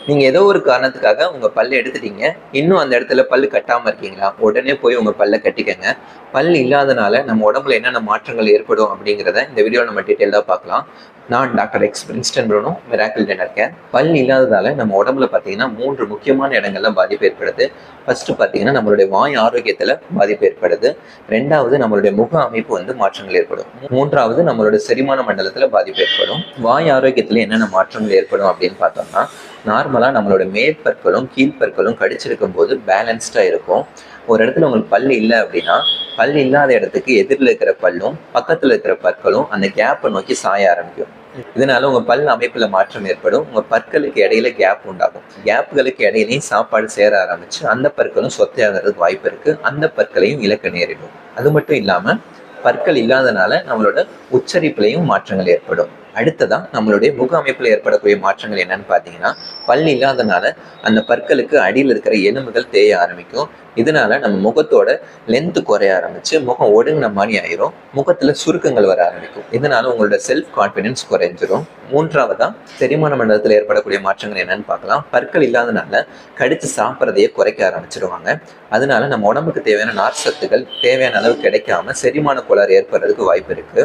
நீங்க ஏதோ ஒரு காரணத்துக்காக உங்க பல்ல எடுத்துட்டீங்க. இன்னும் அந்த இடத்துல பல்லு கட்டாம இருக்கீங்களா? உடனே போய் உங்க பல்ல கட்டிக்கங்க. பல் இல்லாதனால நம்ம உடம்புல என்னென்ன மாற்றங்கள் ஏற்படும் அப்படிங்கிறத இந்த வீடியோல நம்ம டீட்டெயிலா பார்க்கலாம். நான் doctor X Princeton Bruno, miracle dental care. பல் இல்லாததால நம்ம உடம்புல பார்த்தீங்கன்னா 3 முக்கியமான இடங்கள்ல பாதிப்பு ஏற்படுது. ஃபர்ஸ்ட் பார்த்தீங்கன்னா நம்மளுடைய வாய் ஆரோக்கியத்துல பாதிப்பு ஏற்படுது. 2வது நம்மளுடைய முக அமைப்பு மாற்றங்கள் ஏற்படும். 3வது நம்மளோட செரிமான மண்டலத்துல பாதிப்பு ஏற்படும். வாய் ஆரோக்கியத்துல என்னென்ன மாற்றங்கள் ஏற்படும் அப்படின்னு பார்த்தோம்னா, நார்மலா நம்மளோட மேற்பற்களும் கீழ்ப்பற்களும் கடிச்சிருக்கும் போது பேலன்ஸ்டா இருக்கும். ஒரு இடத்துல உங்களுக்கு பல் இல்லை அப்படின்னா, பல் இல்லாத இடத்துக்கு எதிரில் இருக்கிற பல்லும் பக்கத்துல இருக்கிற பற்களும் அந்த கேப்பை நோக்கி சாய ஆரம்பிக்கும். இதனால உங்க பல் அமைப்புல மாற்றம் ஏற்படும். உங்க பற்களுக்கு இடையில கேப் உண்டாகும். கேப்புகளுக்கு இடையிலையும் சாப்பாடு சேர ஆரம்பிச்சு அந்த பற்களும் சொத்தையாகிறதுக்கு வாய்ப்பு இருக்கு. அந்த பற்களையும் இழக்க நேரிடும். அது மட்டும் இல்லாம பற்கள் இல்லாதனால நம்மளோட உச்சரிப்புலையும் மாற்றங்கள் ஏற்படும். அடுத்ததா நம்மளுடைய முக அமைப்புல ஏற்படக்கூடிய மாற்றங்கள் என்னன்னு பாத்தீங்கன்னா, பல் இல்லாதனால அந்த பற்களுக்கு அடியில் இருக்கிற எலும்புகள் தேய ஆரம்பிக்கும். இதனால நம்ம முகத்தோட லென்த் குறைய ஆரம்பிச்சு முகம் ஒடுங்கின மாதிரி ஆயிரும். முகத்துல சுருக்கங்கள் வர ஆரம்பிக்கும். இதனால உங்களோட செல்ஃப் கான்பிடன்ஸ் குறைஞ்சிரும். 3வதா செரிமான மண்டலத்தில் ஏற்படக்கூடிய மாற்றங்கள் என்னன்னு பார்க்கலாம். பற்கள் இல்லாதனால கடிச்சு சாப்பிட்றதையே குறைக்க ஆரம்பிச்சிருவாங்க. அதனால நம்ம உடம்புக்கு தேவையான நார் சத்துக்கள் தேவையான அளவு கிடைக்காம செரிமான கோளாறு ஏற்படுறதுக்கு வாய்ப்பு இருக்கு.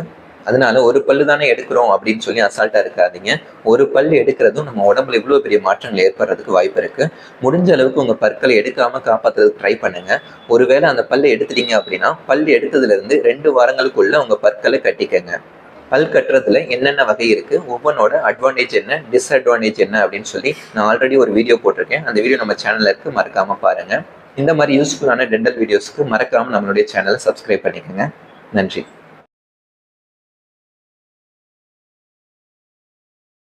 அதனால ஒரு பல்லு தானே எடுக்கிறோம் அப்படின்னு சொல்லி அசால்ட்டா இருக்காதீங்க. ஒரு பல்லு எடுக்கிறதும் நம்ம உடம்புல இவ்வளவு பெரிய மாற்றங்கள் ஏற்படுறதுக்கு வாய்ப்பு இருக்கு. முடிஞ்ச அளவுக்கு உங்க பற்களை எடுக்காம காப்பாத்துறதுக்கு ட்ரை பண்ணுங்க. ஒருவேளை அந்த பல்லை எடுத்துட்டீங்க அப்படின்னா, பல் எடுத்ததுல இருந்து 2 வாரங்களுக்குள்ள உங்க பற்களை கட்டிக்கங்க. பல் கட்டுறதுல என்னென்ன வகை இருக்கு, ஒவ்வொன்னோட அட்வான்டேஜ் என்ன, டிஸ்அட்வான்டேஜ் என்ன அப்படின்னு சொல்லி நான் ஆல்ரெடி ஒரு வீடியோ போட்டிருக்கேன். அந்த வீடியோ நம்ம சேனல்ல இருக்கு, மறக்காம பாருங்க. இந்த மாதிரி யூஸ்ஃபுல்லான டென்டல் வீடியோஸ்க்கு மறக்காம நம்மளுடைய சேனலை சப்ஸ்கிரைப் பண்ணிக்கோங்க. நன்றி.